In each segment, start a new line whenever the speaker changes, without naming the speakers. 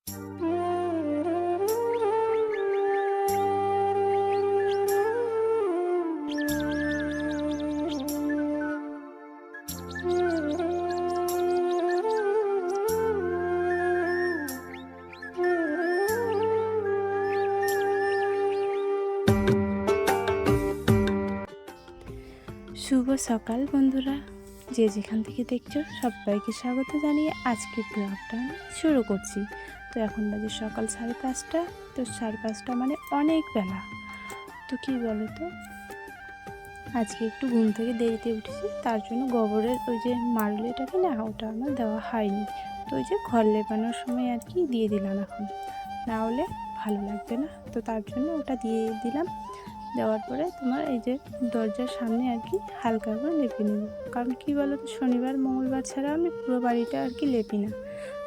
শুভ সকাল বন্ধুরা, যে যেখান থেকে দেখছো সবাইকে স্বাগত জানিয়ে আজকের ব্লগটা আমি শুরু করছি। তো এখন বাজে সকাল 5:30। তো 5:30 মানে অনেক বেলা। তো কী বলো তো, আজকে একটু ঘুম থেকে দেরিতে উঠেছি, তার জন্য গোবরের ওই যে মারুলিটাকে না, ওটা আমার দেওয়া হয়নি। তো ওই যে ঘর লেপানোর সময় আর কি দিয়ে দিলাম, এখন না হলে ভালো লাগবে না। তো তার জন্য ওটা দিয়ে দিলাম। দেওয়ার পরে তোমার এই যে দরজার সামনে আর কি হালকা করে লেপে নেব, কারণ কি বলো তো, শনিবার মঙ্গলবার ছাড়া আমি পুরো বাড়িটা আর কি লেপি না।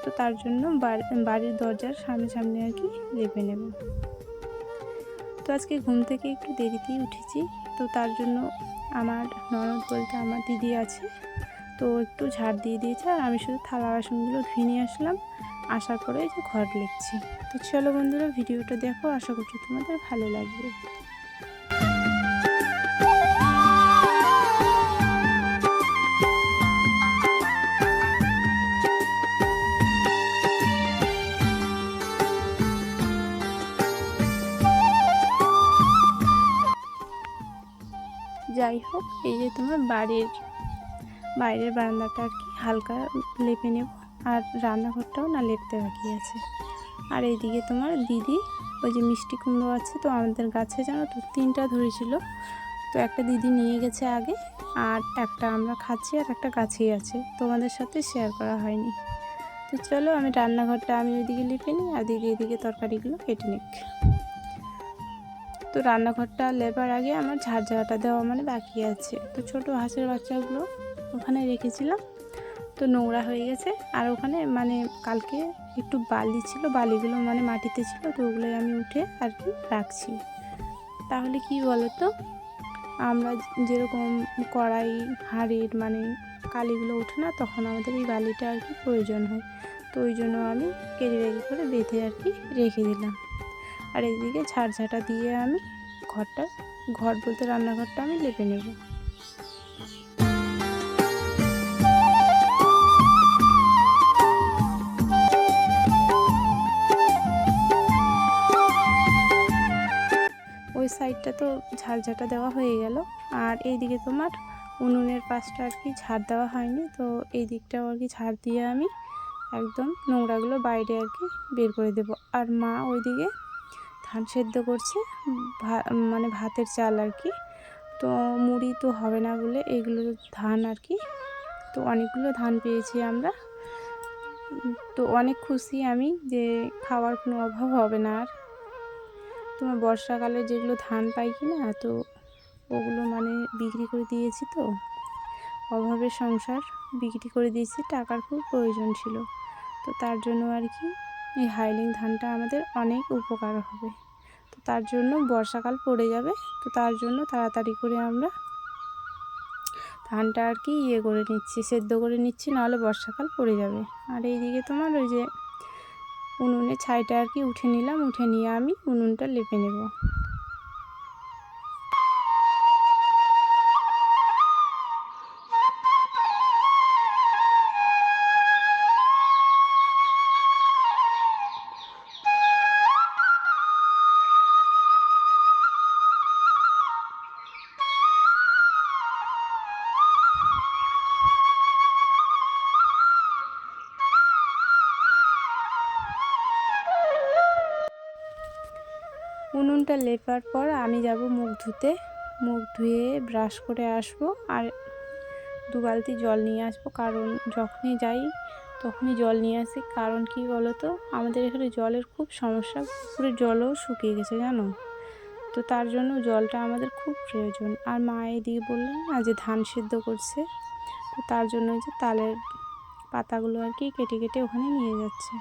তো তার জন্য বাড়ির দরজার সামনে সামনে আর কি লেপে নেব। তো আজকে ঘুম থেকে একটু দেরিতেই উঠেছি, তো তার জন্য আমার ননদ বলতে আমার দিদি আছে, তো একটু ঝাড় দিয়ে দিয়েছে, আর আমি শুধু থালা বাসনগুলো ধুয়ে নিয়ে আসলাম। আসার পরে যে ঘর লেপছি। তো চলো বন্ধুরা, ভিডিওটা দেখো, আশা করছি তোমাদের ভালো লাগবে। যাই হোক, এই যে তোমার বাইরের বারান্দাটা আর কি হালকা লেপে নেব, আর রান্নাঘরটাও না লেপতে বাকি আছে। আর এইদিকে তোমার দিদি ওই যে মিষ্টি কুমড়ো আছে, তো আমাদের গাছে জানো তো 3টা ধরেছিল। তো একটা দিদি নিয়ে গেছে আগে, আর একটা আমরা খাচ্ছি, আর একটা গাছেই আছে, তোমাদের সাথে শেয়ার করা হয়নি। তো চলো, আমি রান্নাঘরটা আমি ওইদিকে লেপে নিই, আর দিদি এদিকে তরকারিগুলো কেটে নিক। তো রান্নাঘরটা লেবার আগে আমার ঝাড়ঝাড়াটা দেওয়া মানে বাকি আছে। তো ছোটো হাঁসের বাচ্চাগুলো ওখানে রেখেছিলাম, তো নোংরা হয়ে গেছে। আর ওখানে মানে কালকে একটু বালি ছিল, বালিগুলো মানে মাটিতে ছিল, তো ওগুলোই আমি উঠে আর কি রাখছি। তাহলে কি বলো তো, আমরা যেরকম কড়াই হাঁড়ির মানে কালিগুলো ওঠে না, তখন আমাদের এই বালিটা আর কি প্রয়োজন হয়। তো ওই জন্য আমি কেজি ব্যাগে করে বেঁধে আর কি রেখে দিলাম। আর এইদিকে ঝাড়ঝাঁটা দিয়ে আমি ঘর বলতে রান্নাঘরটা আমি লেপে নেব। ওই সাইডটা তো ঝাড়ঝাঁটা দেওয়া হয়ে গেল, আর এইদিকে তোমার উনুনের পাশটা আর কি ঝাড় দেওয়া হয়নি, তো এই দিকটাও আর কি ঝাড় দিয়ে আমি একদম নোংরাগুলো বাইরে আর কি বের করে দেব। আর মা ওইদিকে ধান সেদ্ধ করছে, মানে ভাতের চাল আর কি। তো মুড়ি তো হবে না বলে এগুলো ধান আর কি। তো অনেকগুলো ধান পেয়েছি আমরা, তো অনেক খুশি আমি যে খাওয়ার কোনো অভাব হবে না। আর তোমার বর্ষাকালে যেগুলো ধান পাই কি না, তো ওগুলো মানে বিক্রি করে দিয়েছি, তো অভাবের সংসার বিক্রি করে দিয়েছি, টাকার খুব প্রয়োজন ছিল। তো তার জন্য আর কি এই হাইলিং ধানটা আমাদের অনেক উপকার হবে। তো তার জন্য বর্ষাকাল পড়ে যাবে, তো তার জন্য তাড়াতাড়ি করে আমরা ধানটা আর কি করে নিচ্ছি, সেদ্ধ করে নিচ্ছি, নাহলে বর্ষাকাল পড়ে যাবে। আর এইদিকে তোমার ওই যে উনুনের ছাইটা আর কি উঠে নিলাম, উঠে নিয়ে আমি উনুনটা লেপে নেব। উনুনটা লেপার পর আমি যাব মুখ ধুতে। মুখ ধুয়ে ব্রাশ করে আসবো, আর 2 বালতি জল নিয়ে আসবো, কারণ যখনই যাই তখনই জল নিয়ে আসি। কারণ কি বলো তো, আমাদের এখানে জলের খুব সমস্যা, পুকুরের জলও শুকিয়ে গেছে জানো। তো তার জন্য জলটা আমাদের খুব প্রয়োজন। আর মা এদিকে বললেন না যে ধান সিদ্ধ করছে, তো তার জন্য যে তালের পাতাগুলো আর কি কেটে কেটে ওখানে নিয়ে যাচ্ছে।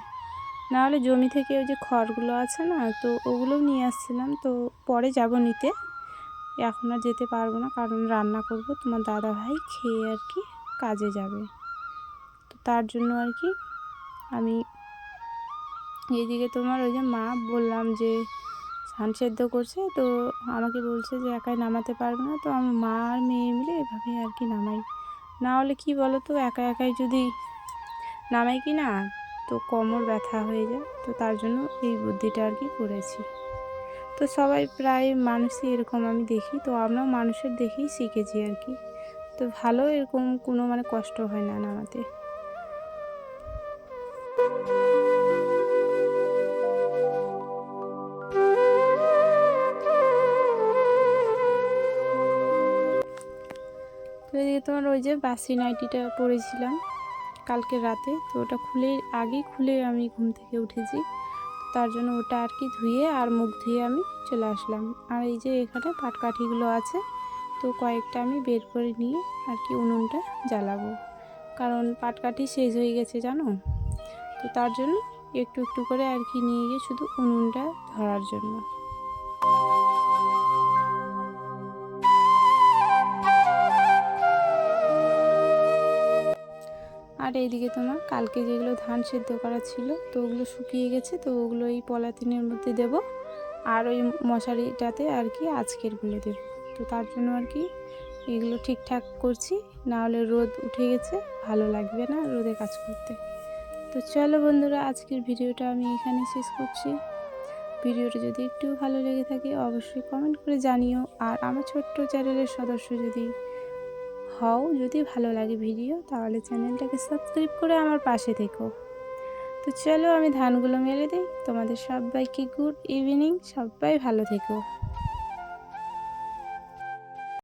নাহলে জমি থেকে ওই যে খড়গুলো আছে না, তো ওগুলোও নিয়ে আসছিলাম। তো পরে যাব নিতে, এখন আর যেতে পারবো না, কারণ রান্না করব, তোমার দাদা ভাই খেয়ে আর কি কাজে যাবে। তো তার জন্য আর কি আমি এইদিকে তোমার ওই যে মা বললাম যে ধান সেদ্ধ করছে, তো আমাকে বলছে যে একাই নামাতে পারবে না, তো আমি মা আর মেয়ে মিলে এভাবে আর কি নামাই। না হলে কি বলো তো, একা একাই যদি নামাই কি না, তো কোমর ব্যথা হয়ে যায়, তো তার জন্য এই বুদ্ধিটা আর কি করেছি। তো সবাই প্রায় মানুষই এরকম আমি দেখি, তো আমরাও মানুষের দেখেই শিখেছি আর কি। তো ভালো, এরকম কোনো মানে কষ্ট হয় না নামাতে। তো এদিকে তোমার ওই যে বাসি নাইটিটা পরেছিলাম কালকে রাতে, তো ওটা আগেই খুলে আমি ঘুম থেকে উঠেছি, তার জন্য ওটা আর কি ধুয়ে আর মুখ ধুয়ে আমি চলে আসলাম। আর এই যে এখানে পাটকাঠিগুলো আছে, তো কয়েকটা আমি বের করে নিয়ে আর কি উনুনটা জ্বালাবো, কারণ পাটকাঠি শেষ হয়ে গেছে জানো। তো তার জন্য একটু একটু করে আর কি নিয়ে গিয়ে শুধু উনুনটা ধরার জন্য। আর এইদিকে তোমার কালকে যেগুলো ধান সেদ্ধ করা ছিল, তো ওগুলো শুকিয়ে গেছে, তো ওগুলো এই পলিথিনের মধ্যে দেব, আর ওই মশারিটাতে আর কি আজকেরগুলো দেব। তো তার জন্য আর কি এগুলো ঠিকঠাক করছি, না হলে রোদ উঠে গেছে, ভালো লাগবে না রোদে কাজ করতে। তো চলো বন্ধুরা, আজকের ভিডিওটা আমি এখানে শেষ করছি। ভিডিওটা যদি একটু ভালো লেগে থাকে অবশ্যই কমেন্ট করে জানিও, আর আমার ছোট্ট চ্যানেলের সদস্য যদি ভালো লাগে ভিডিও, তাহলে চ্যানেলটাকে সাবস্ক্রাইব করে আমার পাশে থেকো। তো চলো আমি ধানগুলো মেলে দিই। তোমাদের সবাইকে গুড ইভিনিং, সবাই ভালো থেকো।